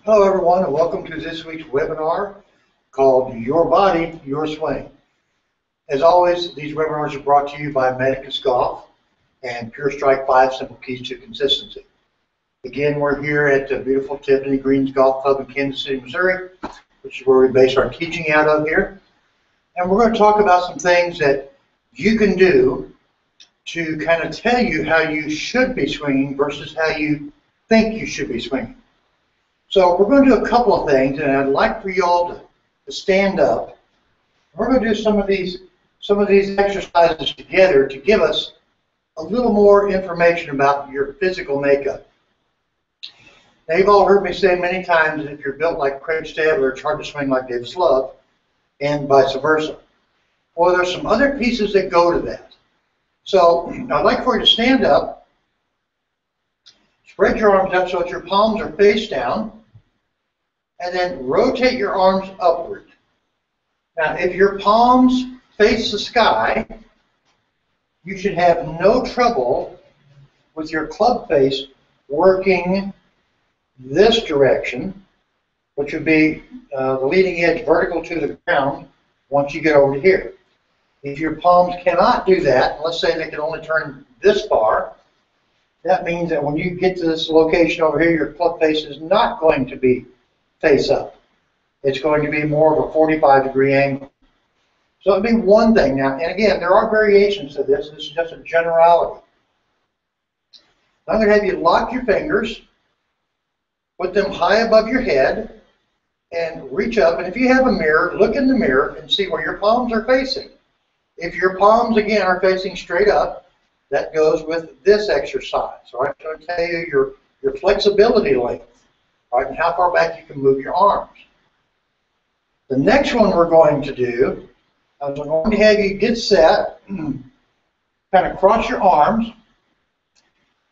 Hello everyone and welcome to this week's webinar called Your Body, Your Swing. As always, these webinars are brought to you by Medicus Golf and Pure Strike 5 Simple Keys to Consistency. Again, we're here at the beautiful Tiffany Greens Golf Club in Kansas City, Missouri, which is where we base our teaching out of here. And we're going to talk about some things that you can do to kind of tell you how you should be swinging versus how you think you should be swinging. So we're going to do a couple of things, and I'd like for you all to stand up. We're going to do some of these exercises together to give us a little more information about your physical makeup. Now, you've all heard me say many times that if you're built like Craig Stadler, it's hard to swing like Dave Slove, and vice versa. Well, there's some other pieces that go to that. So I'd like for you to stand up, spread your arms up so that your palms are face down, and then rotate your arms upward. Now, if your palms face the sky, you should have no trouble with your club face working this direction, which would be the leading edge vertical to the ground once you get over to here. If your palms cannot do that, let's say they can only turn this far, that means that when you get to this location over here, your club face is not going to be face up. It's going to be more of a 45-degree angle. So it'd be one thing now, and again, there are variations to this. This is just a generality. I'm going to have you lock your fingers, put them high above your head, and reach up. And if you have a mirror, look in the mirror and see where your palms are facing. If your palms, again, are facing straight up, that goes with this exercise. All right, so I'm going to tell you your flexibility length. All right, and how far back you can move your arms. The next one we're going to do is I'm going to have you get set, kind of cross your arms,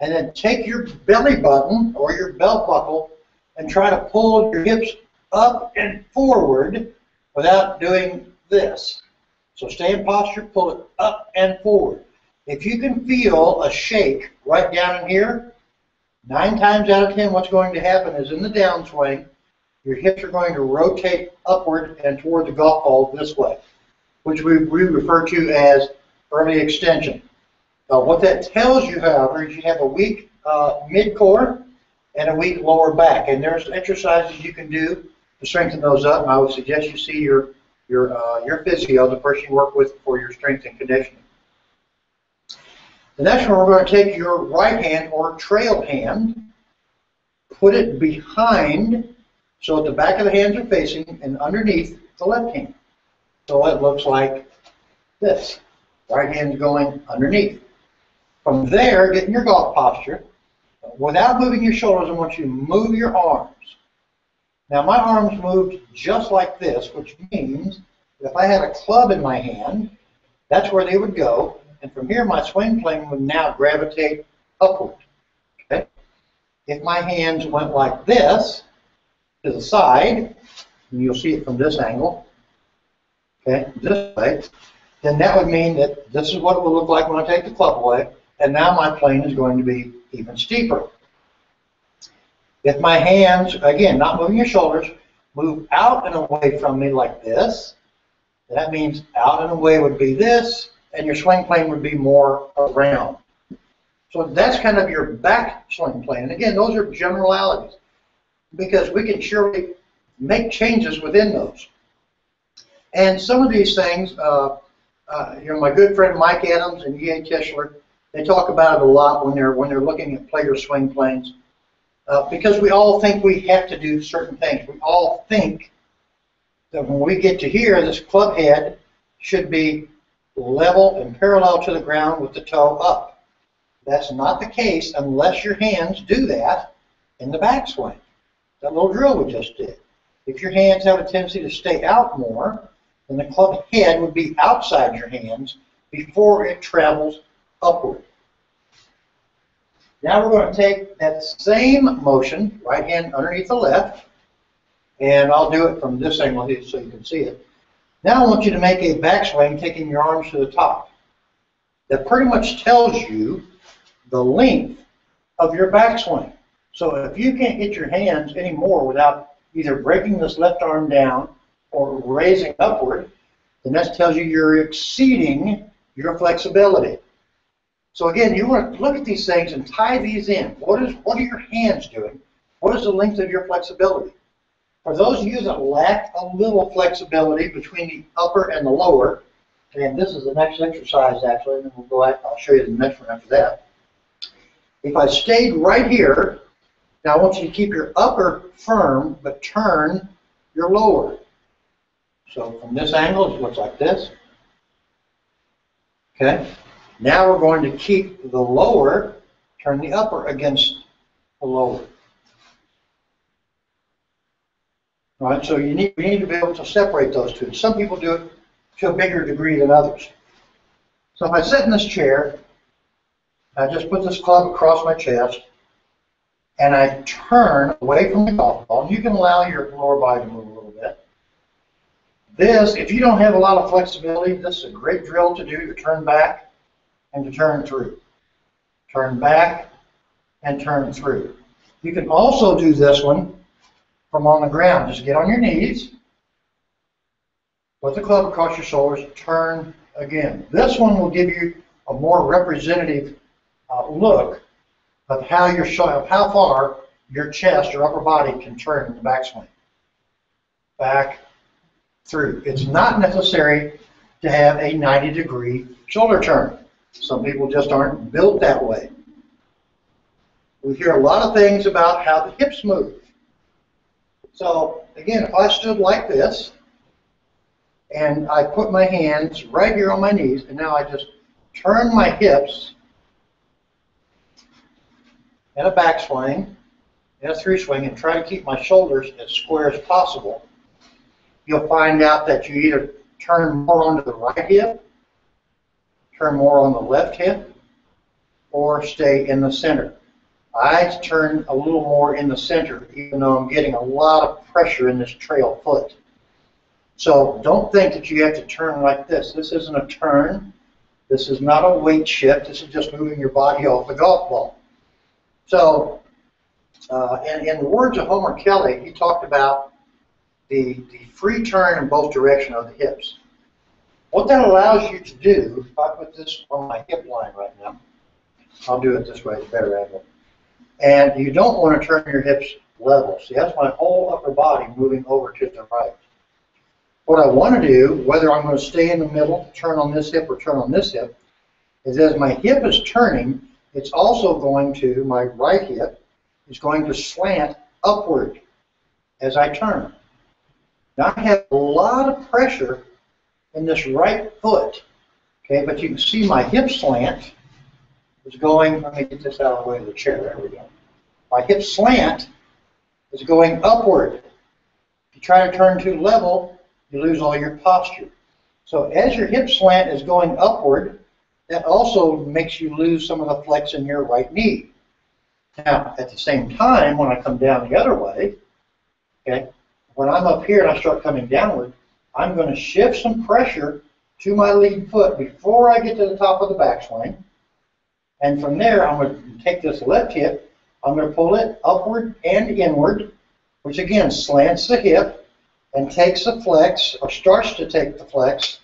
and then take your belly button or your belt buckle and try to pull your hips up and forward without doing this. So stay in posture, pull it up and forward. If you can feel a shake right down in here, 9 times out of 10, what's going to happen is in the downswing, your hips are going to rotate upward and toward the golf ball this way, which we refer to as early extension. What that tells you, however, is you have a weak mid-core and a weak lower back, and there's exercises you can do to strengthen those up. And I would suggest you see your physio, the person you work with for your strength and conditioning. The next one, we're going to take your right hand or trail hand, put it behind, so the back of the hands are facing, and underneath the left hand. So it looks like this. Right hand's going underneath. From there, get in your golf posture. Without moving your shoulders, I want you to move your arms. Now, my arms moved just like this, which means if I had a club in my hand, that's where they would go. And from here, my swing plane would now gravitate upward. Okay? If my hands went like this to the side, and you'll see it from this angle, okay, this way, then that would mean that this is what it will look like when I take the club away, and now my plane is going to be even steeper. If my hands, again, not moving your shoulders, move out and away from me like this, that means out and away would be this, and your swing plane would be more around. So that's kind of your back swing plane. And again, those are generalities because we can surely make changes within those. And some of these things, my good friend Mike Adams and E.A. Tischler, they talk about it a lot when they're looking at player swing planes because we all think we have to do certain things. We all think that when we get to here, this club head should be level and parallel to the ground with the toe up. That's not the case unless your hands do that in the backswing. That little drill we just did. If your hands have a tendency to stay out more, then the club head would be outside your hands before it travels upward. Now we're going to take that same motion, right hand underneath the left, and I'll do it from this angle here so you can see it. Now I want you to make a backswing taking your arms to the top. That pretty much tells you the length of your backswing. So if you can't get your hands anymore without either breaking this left arm down or raising upward, then that tells you you're exceeding your flexibility. So again, you want to look at these things and tie these in. What are your hands doing? What is the length of your flexibility? For those of you that lack a little flexibility between the upper and the lower, and this is the next exercise actually, and then we'll go out, I'll show you the next one after that. If I stayed right here, now I want you to keep your upper firm, but turn your lower. So from this angle, it looks like this. Okay. Now we're going to keep the lower, turn the upper against the lower. All right, so we need to be able to separate those two. Some people do it to a bigger degree than others. So if I sit in this chair, I just put this club across my chest, and I turn away from the golf ball. You can allow your lower body to move a little bit. This, if you don't have a lot of flexibility, this is a great drill to do, to turn back and to turn through. Turn back and turn through. You can also do this one from on the ground. Just get on your knees, put the club across your shoulders, turn again. This one will give you a more representative look of how far your chest or upper body can turn in the backswing. Back, through. It's not necessary to have a 90-degree shoulder turn. Some people just aren't built that way. We hear a lot of things about how the hips move. So again, if I stood like this, and I put my hands right here on my knees, and now I just turn my hips in a backswing, in a three swing, and try to keep my shoulders as square as possible, you'll find out that you either turn more onto the right hip, turn more on the left hip, or stay in the center. I turn a little more in the center, even though I'm getting a lot of pressure in this trail foot. So don't think that you have to turn like this. This isn't a turn. This is not a weight shift. This is just moving your body off the golf ball. So, in the words of Homer Kelly, he talked about the free turn in both directions of the hips. What that allows you to do, if I put this on my hip line right now, I'll do it this way, it's a better angle. And you don't want to turn your hips level. See, that's my whole upper body moving over to the right. What I want to do, whether I'm going to stay in the middle, turn on this hip or turn on this hip, is as my hip is turning, it's also going to, my right hip is going to slant upward as I turn. Now I have a lot of pressure in this right foot, okay, but you can see my hip slant is going, let me get this out of the way of the chair, there we go. My hip slant is going upward. If you try to turn too level, you lose all your posture. So as your hip slant is going upward, that also makes you lose some of the flex in your right knee. Now, at the same time, when I come down the other way, okay, when I'm up here and I start coming downward, I'm going to shift some pressure to my lead foot before I get to the top of the backswing. And from there, I'm going to take this left hip, I'm going to pull it upward and inward, which again slants the hip and takes the flex, or starts to take the flex,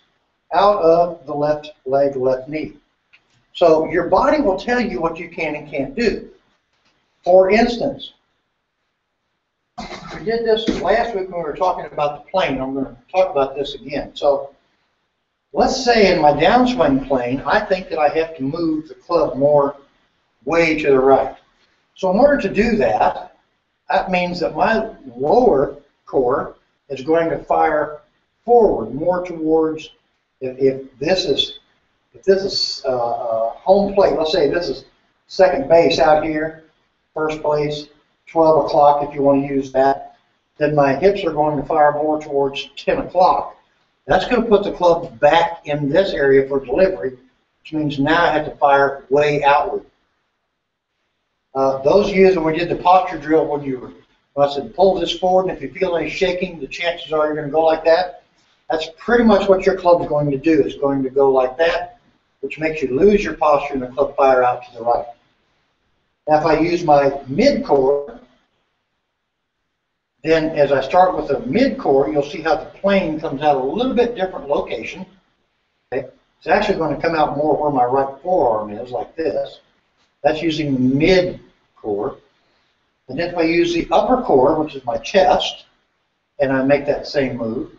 out of the left leg, left knee. So your body will tell you what you can and can't do. For instance, we did this last week when we were talking about the plane. I'm going to talk about this again. So let's say in my downswing plane, I think that I have to move the club more way to the right. So in order to do that, that means that my lower core is going to fire forward, more towards, if this is home plate, let's say this is second base out here, first place, 12 o'clock if you want to use that, then my hips are going to fire more towards 10 o'clock. That's going to put the club back in this area for delivery, which means now I have to fire way outward. Those of you that we did the posture drill when I said pull this forward, and if you feel any shaking, the chances are you're going to go like that. That's pretty much what your club is going to do. It's going to go like that, which makes you lose your posture and the club fire out to the right. Now if I use my mid-core, then as I start with the mid-core, you'll see how the plane comes out a little bit different location. Okay? It's actually going to come out more where my right forearm is, like this. That's using the mid-core. And then if I use the upper core, which is my chest, and I make that same move,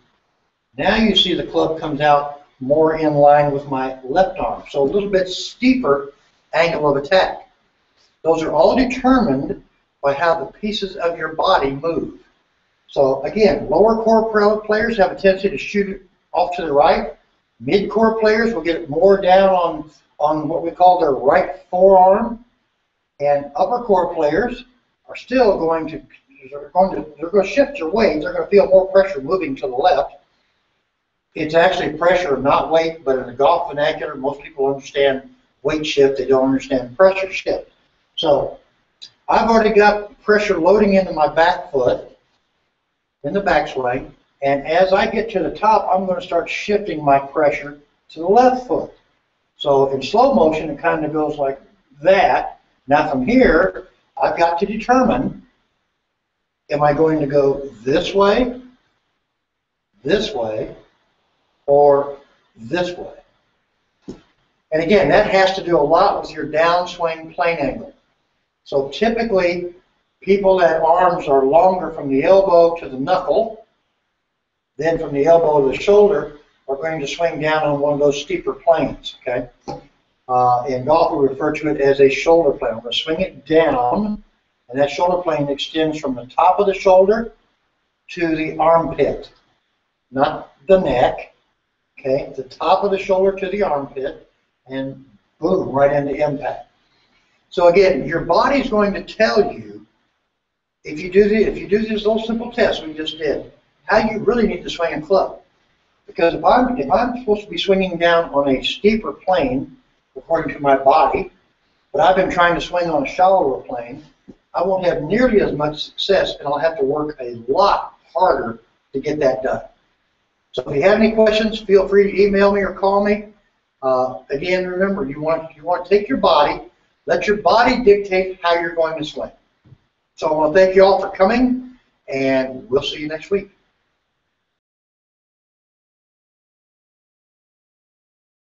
now you see the club comes out more in line with my left arm. So a little bit steeper angle of attack. Those are all determined by how the pieces of your body move. So again, lower core players have a tendency to shoot it off to the right. Mid-core players will get it more down on what we call their right forearm. And upper core players are still going to, they're going to shift your weight. They're going to feel more pressure moving to the left. It's actually pressure, not weight, but in the golf vernacular, most people understand weight shift. They don't understand pressure shift. So I've already got pressure loading into my back foot in the backswing, and as I get to the top, I'm going to start shifting my pressure to the left foot. So in slow motion, it kind of goes like that. Now from here, I've got to determine, am I going to go this way, or this way? And again, that has to do a lot with your downswing plane angle. So typically, people that arms are longer from the elbow to the knuckle, then from the elbow to the shoulder, are going to swing down on one of those steeper planes, okay? In golf, we refer to it as a shoulder plane. We're going to swing it down, and that shoulder plane extends from the top of the shoulder to the armpit, not the neck, okay? The top of the shoulder to the armpit, and boom, right into impact. So again, your body's going to tell you, if you do this little simple test we just did, how you really need to swing a club. Because if I'm supposed to be swinging down on a steeper plane, according to my body, but I've been trying to swing on a shallower plane, I won't have nearly as much success, and I'll have to work a lot harder to get that done. So if you have any questions, feel free to email me or call me. Again, remember, you want to take your body, let your body dictate how you're going to swing. So I want to thank you all for coming, and we'll see you next week.